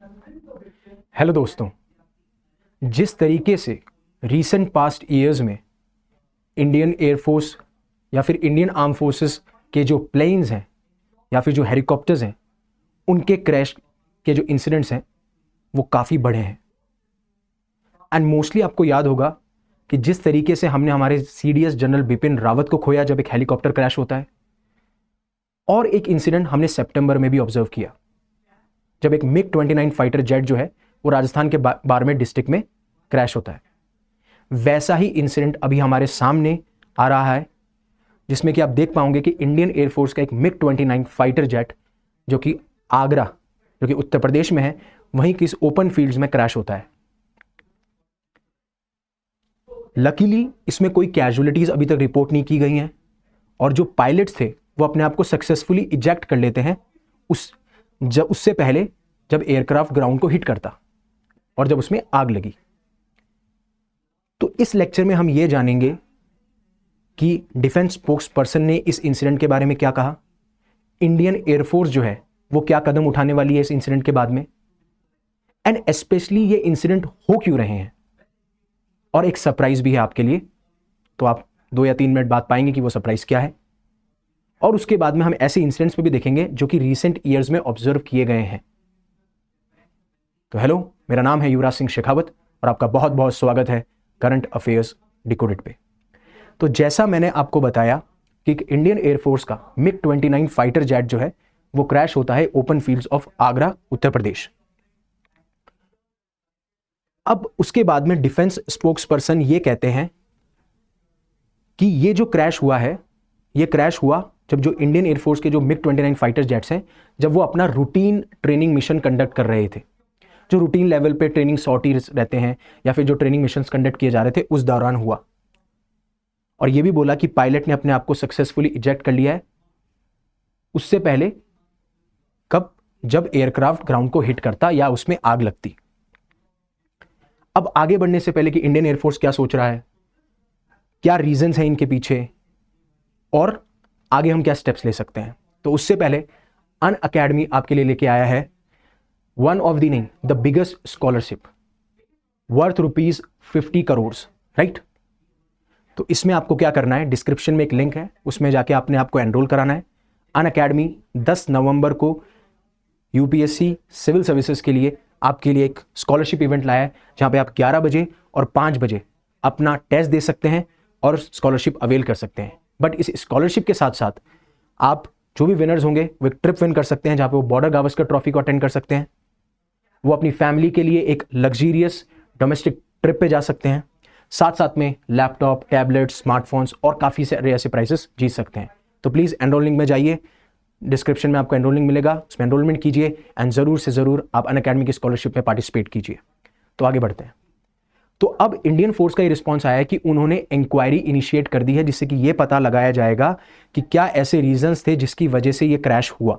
Hello दोस्तों, जिस तरीके से रीसेंट पास्ट ईयर्स में इंडियन एयरफोर्स या फिर इंडियन आर्म फोर्सेस के जो प्लेन्स हैं या फिर जो हेलीकॉप्टर्स हैं उनके क्रैश के जो इंसिडेंट्स हैं वो काफ़ी बड़े हैं। एंड मोस्टली आपको याद होगा कि जिस तरीके से हमने हमारे सीडीएस जनरल बिपिन रावत को खोया जब एक हेलीकॉप्टर क्रैश होता है, और एक इंसिडेंट हमने सितंबर में भी ऑब्जर्व किया जब एक मिग 29 फाइटर जेट जो है वो राजस्थान के बाड़मेर डिस्ट्रिक्ट में क्रैश होता है। वैसा ही इंसिडेंट अभी हमारे सामने आ रहा है जिसमें कि आप देख पाओगे कि इंडियन एयरफोर्स का एक मिग 29 फाइटर जेट जो कि आगरा, जो कि उत्तर प्रदेश में है, वहीं किस ओपन फील्ड्स में क्रैश होता है। लकीली इसमें कोई कैजुअलिटीज अभी तक रिपोर्ट नहीं की गई हैं और जो पायलट्स थे वो अपने आप को सक्सेसफुली इजेक्ट कर लेते हैं उससे पहले जब एयरक्राफ्ट ग्राउंड को हिट करता और जब उसमें आग लगी। तो इस लेक्चर में हम ये जानेंगे कि डिफेंस स्पोक्स पर्सन ने इस इंसिडेंट के बारे में क्या कहा, इंडियन एयरफोर्स जो है वो क्या कदम उठाने वाली है इस इंसिडेंट के बाद में, एंड स्पेशली ये इंसिडेंट हो क्यों रहे हैं, और एक सरप्राइज भी है आपके लिए। तो आप 2 या 3 मिनट बाद पाएंगे कि वो सरप्राइज क्या है। और उसके बाद में हम ऐसे इंसिडेंट्स पे भी देखेंगे जो कि रीसेंट ईयर्स में ऑब्जर्व किए गए हैं। तो हेलो, मेरा नाम है युवराज सिंह शेखावत और आपका बहुत बहुत स्वागत है करंट अफेयर्स डिकोडेड पे। तो जैसा मैंने आपको बताया कि इंडियन एयरफोर्स का मिग 29 फाइटर जेट जो है वो क्रैश होता है open fields of Agra, Uttar Pradesh. अब उसके बाद में डिफेंस स्पोक्स पर्सन ये कहते हैं कि ये जो क्रैश हुआ है ये क्रैश हुआ जब जो इंडियन एयरफोर्स के जो मिग 29 फाइटर जेट्स हैं जब वो अपना रूटीन ट्रेनिंग मिशन कंडक्ट कर रहे थे। जो रूटीन लेवल पे ट्रेनिंग सॉर्टीज रहते हैं या फिर जो ट्रेनिंग मिशंस कंडक्ट किए जा रहे थे उस दौरान हुआ। और ये भी बोला कि पायलट ने अपने आप को सक्सेसफुली इजेक्ट कर लिया है उससे पहले कब, जब एयरक्राफ्ट ग्राउंड को हिट करता या उसमें आग लगती। अब आगे बढ़ने से पहले कि इंडियन एयरफोर्स क्या सोच रहा है, क्या रीजंस हैं इनके पीछे और आगे हम क्या स्टेप्स ले सकते हैं, तो उससे पहले अन अकेडमी आपके लिए लेके आया है वन ऑफ द नहीं the biggest scholarship worth ₹50 crore, right. तो इसमें आपको क्या करना है, डिस्क्रिप्शन में एक लिंक है, उसमें जाके आपने आपको एनरोल कराना है। अन अकेडमी 10 नवंबर को यूपीएससी सिविल सर्विसेज के लिए आपके लिए एक स्कॉलरशिप इवेंट लाया है जहां पे आप 11 बजे और 5 बजे अपना टेस्ट दे सकते हैं और स्कॉलरशिप अवेल कर सकते हैं। बट इस स्कॉलरशिप के साथ साथ आप जो भी विनर्स होंगे वो एक ट्रिप विन कर सकते हैं जहां पे वो बॉर्डर गावस्कर ट्रॉफी को अटेंड कर सकते हैं, वो अपनी फैमिली के लिए एक लग्जरियस डोमेस्टिक ट्रिप पे जा सकते हैं, साथ साथ में लैपटॉप, टैबलेट, स्मार्टफोन्स और काफ़ी सारे ऐसे प्राइजेस जीत सकते हैं। तो प्लीज़ एनरोल लिंक में जाइए, डिस्क्रिप्शन में आपको एनरोल लिंक मिलेगा, उसमें एनरोलमेंट कीजिए एंड ज़रूर से ज़रूर आप अन अकेडमी की स्कॉलरशिप में पार्टिसिपेट कीजिए। तो आगे बढ़ते हैं। तो अब इंडियन फोर्स का ये रिस्पॉन्स आया है कि उन्होंने इंक्वायरी इनिशिएट कर दी है जिससे कि ये पता लगाया जाएगा कि क्या ऐसे रीजंस थे जिसकी वजह से ये क्रैश हुआ।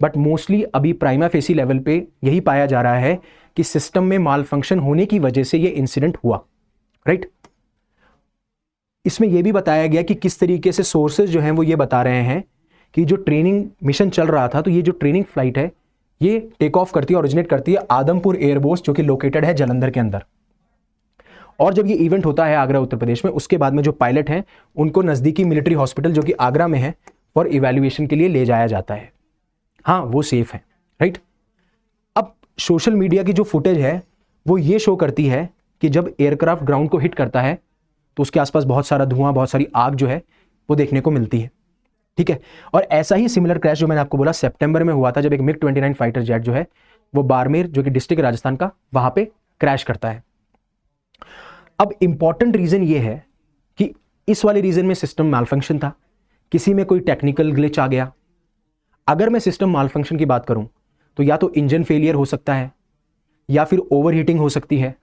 बट मोस्टली अभी प्राइमा फेसी लेवल पे यही पाया जा रहा है कि सिस्टम में माल फंक्शन होने की वजह से ये इंसिडेंट हुआ, राइट। इसमें यह भी बताया गया कि किस तरीके से सोर्सेज जो हैं वो ये बता रहे हैं कि जो ट्रेनिंग मिशन चल रहा था, तो ये जो ट्रेनिंग फ्लाइट है ये टेक ऑफ करती है, ओरिजिनेट करती है आदमपुर एयरबेस जो कि लोकेटेड है जालंधर के अंदर। और जब ये इवेंट होता है आगरा, उत्तर प्रदेश में, उसके बाद में जो पायलट हैं उनको नज़दीकी मिलिट्री हॉस्पिटल जो कि आगरा में है फॉर इवैल्यूएशन के लिए ले जाया जाता है। हाँ, वो सेफ है, राइट। अब सोशल मीडिया की जो फुटेज है वो ये शो करती है कि जब एयरक्राफ्ट ग्राउंड को हिट करता है तो उसके आसपास बहुत सारा धुआं, बहुत सारी आग जो है वो देखने को मिलती है, ठीक है। और ऐसा ही सिमिलर क्रैश जो मैंने आपको बोला सितंबर में हुआ था जब एक मिग 29 फाइटर जेट जो है वो बाड़मेर, जो कि डिस्ट्रिक्ट राजस्थान का, वहां पे क्रैश करता है। अब इंपॉर्टेंट रीजन ये है कि इस वाले रीजन में सिस्टम मालफंक्शन था, किसी में कोई टेक्निकल ग्लिच आ गया। अगर मैं सिस्टम मालफंक्शन की बात करूं तो या तो इंजन फेलियर हो सकता है, या फिर ओवरहीटिंग हो सकती है,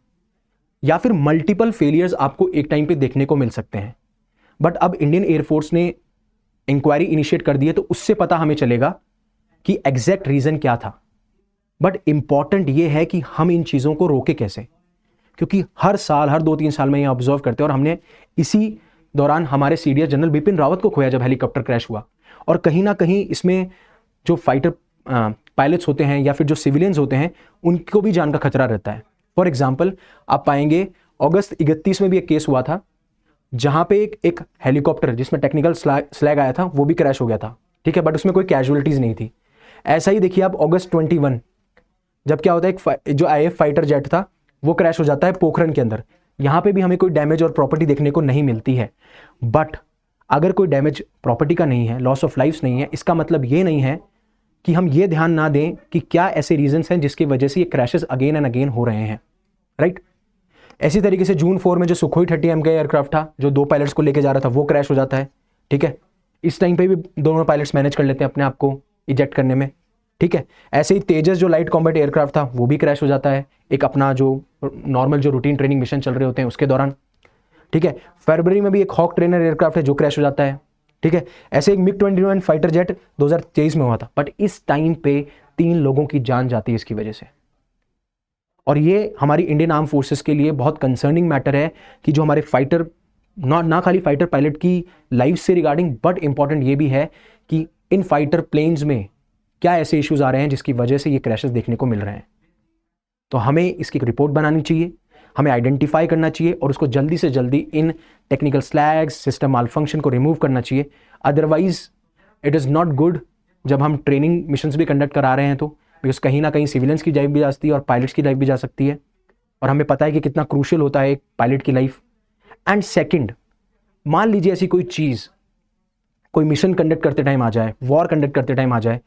या फिर मल्टीपल फेलियर्स आपको एक टाइम पे देखने को मिल सकते हैं। बट अब इंडियन एयरफोर्स ने इंक्वायरी इनिशिएट कर दी है तो उससे पता हमें चलेगा कि एग्जैक्ट रीजन क्या था। बट इंपॉर्टेंट ये है कि हम इन चीजों को रोके कैसे, क्योंकि हर साल, हर 2-3 साल में ये ऑब्जर्व करते हैं और हमने इसी दौरान हमारे सीडीएस जनरल बिपिन रावत को खोया जब हेलीकॉप्टर क्रैश हुआ। और कहीं ना कहीं इसमें जो फाइटर पायलट्स होते हैं या फिर जो सिविलियंस होते हैं उनको भी जान का खतरा रहता है। फॉर एग्जाम्पल आप पाएंगे अगस्त 31 में भी एक केस हुआ था जहां पे एक हेलीकॉप्टर जिसमें टेक्निकल स्लैग आया था वो भी क्रैश हो गया था, ठीक है, बट उसमें कोई कैजुअलिटीज नहीं थी। ऐसा ही देखिए आप अगस्त 21 जब क्या होता है, जो IAF फाइटर जेट था वो क्रैश हो जाता है पोखरण के अंदर। यहां पे भी हमें कोई डैमेज और प्रॉपर्टी देखने को नहीं मिलती है। बट अगर कोई डैमेज प्रॉपर्टी का नहीं है, लॉस ऑफ लाइफ्स नहीं है, इसका मतलब ये नहीं है कि हम ये ध्यान ना दें कि क्या ऐसे रीजंस हैं जिसकी वजह से ये क्रैशेस अगेन एंड अगेन हो रहे हैं, राइट। ऐसी तरीके से जून 4 में जो सुखोई 30M का एयरक्राफ्ट था जो 2 पायलट्स को लेके जा रहा था वो क्रैश हो जाता है, ठीक है। इस टाइम पे भी दोनों पायलट्स मैनेज कर लेते हैं अपने आप को इजेक्ट करने में, ठीक है। ऐसे ही तेजस जो लाइट कॉम्बैट एयरक्राफ्ट था वो भी क्रैश हो जाता है एक अपना जो नॉर्मल जो रूटीन ट्रेनिंग मिशन चल रहे होते हैं उसके दौरान, ठीक है। फरवरी में भी एक हॉक ट्रेनर एयरक्राफ्ट है जो क्रैश हो जाता है, ठीक है। ऐसे एक MiG-21 फाइटर जेट 2023 में हुआ था, बट इस टाइम पे 3 लोगों की जान जाती है इसकी वजह से। और ये हमारी इंडियन आर्म फोर्सेस के लिए बहुत कंसर्निंग मैटर है कि जो हमारे फाइटर ना खाली फाइटर पायलट की लाइफ से रिगार्डिंग, बट इंपॉर्टेंट ये भी है कि इन फाइटर प्लेन्स में क्या ऐसे इश्यूज आ रहे हैं जिसकी वजह से ये क्रैशेस देखने को मिल रहे हैं। तो हमें इसकी एक रिपोर्ट बनानी चाहिए, हमें आइडेंटिफाई करना चाहिए और उसको जल्दी से जल्दी इन टेक्निकल स्लैग्स, सिस्टम माल फंक्शन को रिमूव करना चाहिए। Otherwise it is not good जब हम ट्रेनिंग मिशंस भी कंडक्ट करा रहे हैं तो, बिकॉज कहीं ना कहीं सिविलियंस की लाइफ भी जा सकती है और पायलट्स की लाइफ भी जा सकती है, और हमें पता है कि कितना क्रूशियल होता है एक पायलट की लाइफ। एंड सेकेंड, मान लीजिए ऐसी कोई चीज़ कोई मिशन कंडक्ट करते टाइम आ जाए, वॉर कंडक्ट करते टाइम आ जाए,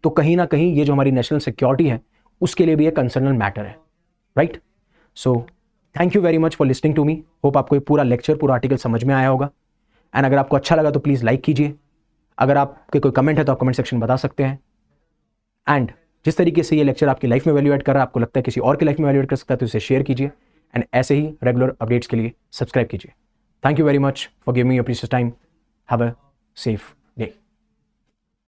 तो कहीं ना कहीं ये जो हमारी नेशनल सिक्योरिटी है उसके लिए भी एक कंसर्नल मैटर है, right. So thank you very much for listening to me. Hope आपको ये पूरा लेक्चर, पूरा आर्टिकल समझ में आया होगा। एंड अगर आपको अच्छा लगा तो प्लीज़ लाइक कीजिए। अगर आपके कोई कमेंट है तो आप कमेंट सेक्शन बता सकते हैं। एंड जिस तरीके से ये लेक्चर आपकी लाइफ में वैल्यू ऐड कर रहा है, आपको लगता है किसी और की लाइफ में वैल्यू ऐड कर सकता है, तो इसे शेयर कीजिए। एंड ऐसे ही रेगुलर अपडेट्स के लिए सब्सक्राइब कीजिए। Thank you very much for giving me your precious time. Have a safe